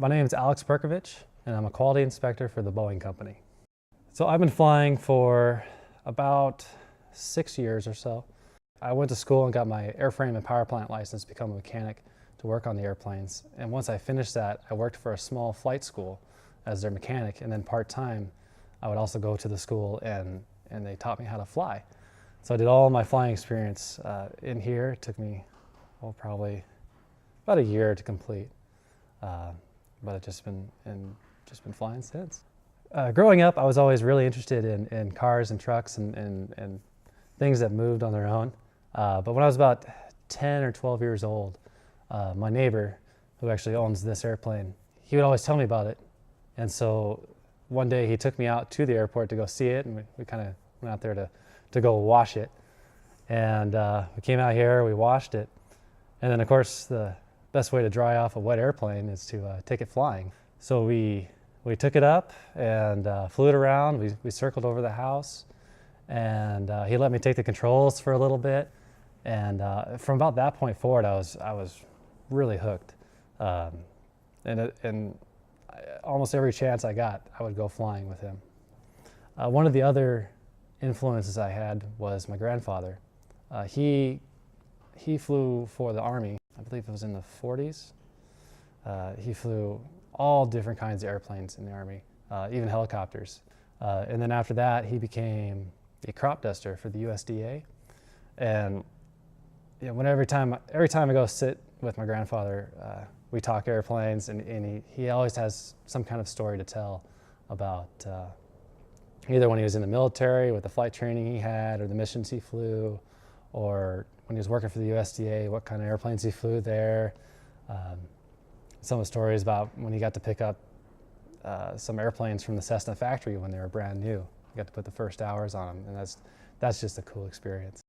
My name is Alex Perkovich, and I'm a quality inspector for the Boeing company. So I've been flying for about 6 years or so. I went to school and got my airframe and power plant license to become a mechanic to work on the airplanes. And once I finished that, I worked for a small flight school as their mechanic, and then part-time I would also go to the school and they taught me how to fly. So I did all my flying experience in here. It took me, probably about a year to complete. But I've just been flying since. Growing up, I was always really interested in cars and trucks and things that moved on their own. But when I was about 10 or 12 years old, my neighbor, who actually owns this airplane, he would always tell me about it. And so one day he took me out to the airport to go see it, and we kind of went out there to go wash it. And we came out here, we washed it. And then of course the best way to dry off a wet airplane is to take it flying. So we took it up and flew it around. We circled over the house, and he let me take the controls for a little bit. And from about that point forward, I was really hooked. And almost every chance I got, I would go flying with him. One of the other influences I had was my grandfather. He flew for the Army. I believe it was in the 40s. He flew all different kinds of airplanes in the Army, even helicopters. And then after that, he became a crop duster for the USDA. And you know, every time I go sit with my grandfather, we talk airplanes, and he always has some kind of story to tell about either when he was in the military with the flight training he had, or the missions he flew, or when he was working for the USDA, what kind of airplanes he flew there. Some of the stories about when he got to pick up some airplanes from the Cessna factory when they were brand new. He got to put the first hours on them, and that's just a cool experience.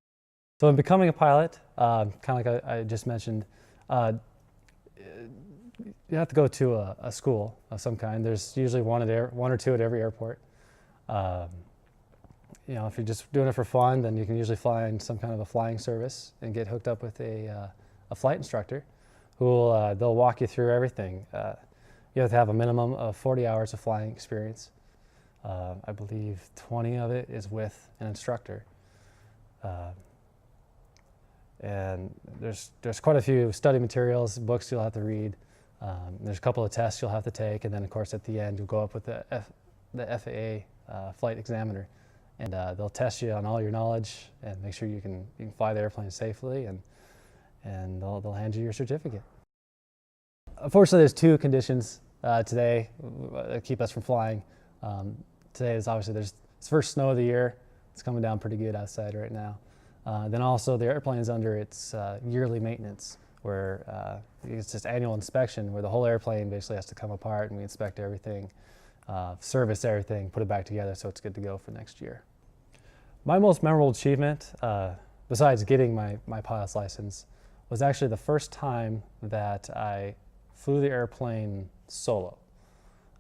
So in becoming a pilot, kind of like I just mentioned, you have to go to a school of some kind. There's usually one or two at every airport. You know, if you're just doing it for fun, then you can usually fly in some kind of a flying service and get hooked up with a flight instructor who will they'll walk you through everything. You have to have a minimum of 40 hours of flying experience. I believe 20 of it is with an instructor. And there's quite a few study materials, books you'll have to read. There's a couple of tests you'll have to take, and then of course at the end you'll go up with the FAA flight examiner, and they'll test you on all your knowledge and make sure you can fly the airplane safely, and they'll hand you your certificate. Unfortunately, there's two conditions today that keep us from flying. Today is obviously it's the first snow of the year. It's coming down pretty good outside right now. Then also the airplane is under its yearly maintenance, where it's just annual inspection, where the whole airplane basically has to come apart and we inspect everything, service everything, put it back together so it's good to go for next year. My most memorable achievement, besides getting my pilot's license, was actually the first time that I flew the airplane solo.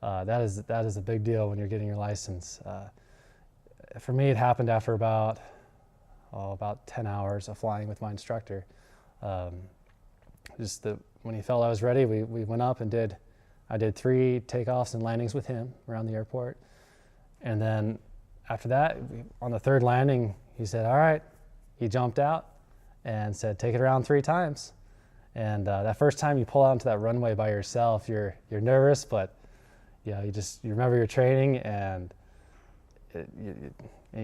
That is a big deal when you're getting your license. For me, it happened after about 10 hours of flying with my instructor. When he felt I was ready, we went up and I did 3 takeoffs and landings with him around the airport. And then after that, on the 3rd landing, he said, all right. He jumped out and said, take it around 3 times. And that first time you pull out onto that runway by yourself, you're nervous, but you remember your training, and you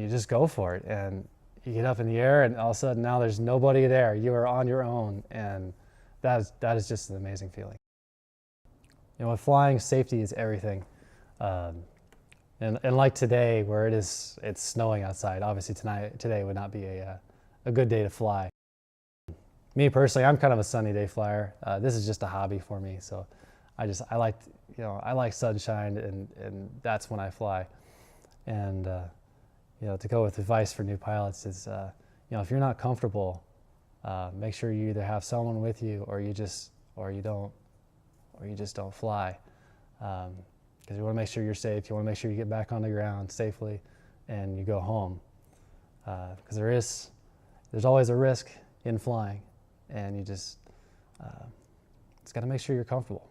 just go for it. And you get up in the air, and all of a sudden now there's nobody there. You are on your own, and that is just an amazing feeling. You know, with flying, safety is everything. And like today, where it's snowing outside, obviously today would not be a good day to fly. Me personally, I'm kind of a sunny day flyer. This is just a hobby for me, so I like sunshine, and that's when I fly. And you know, to go with advice for new pilots is, you know, if you're not comfortable, make sure you either have someone with you, or you just don't fly. Because you want to make sure you're safe. You want to make sure you get back on the ground safely, and you go home. Because there's always a risk in flying, and it's got to make sure you're comfortable.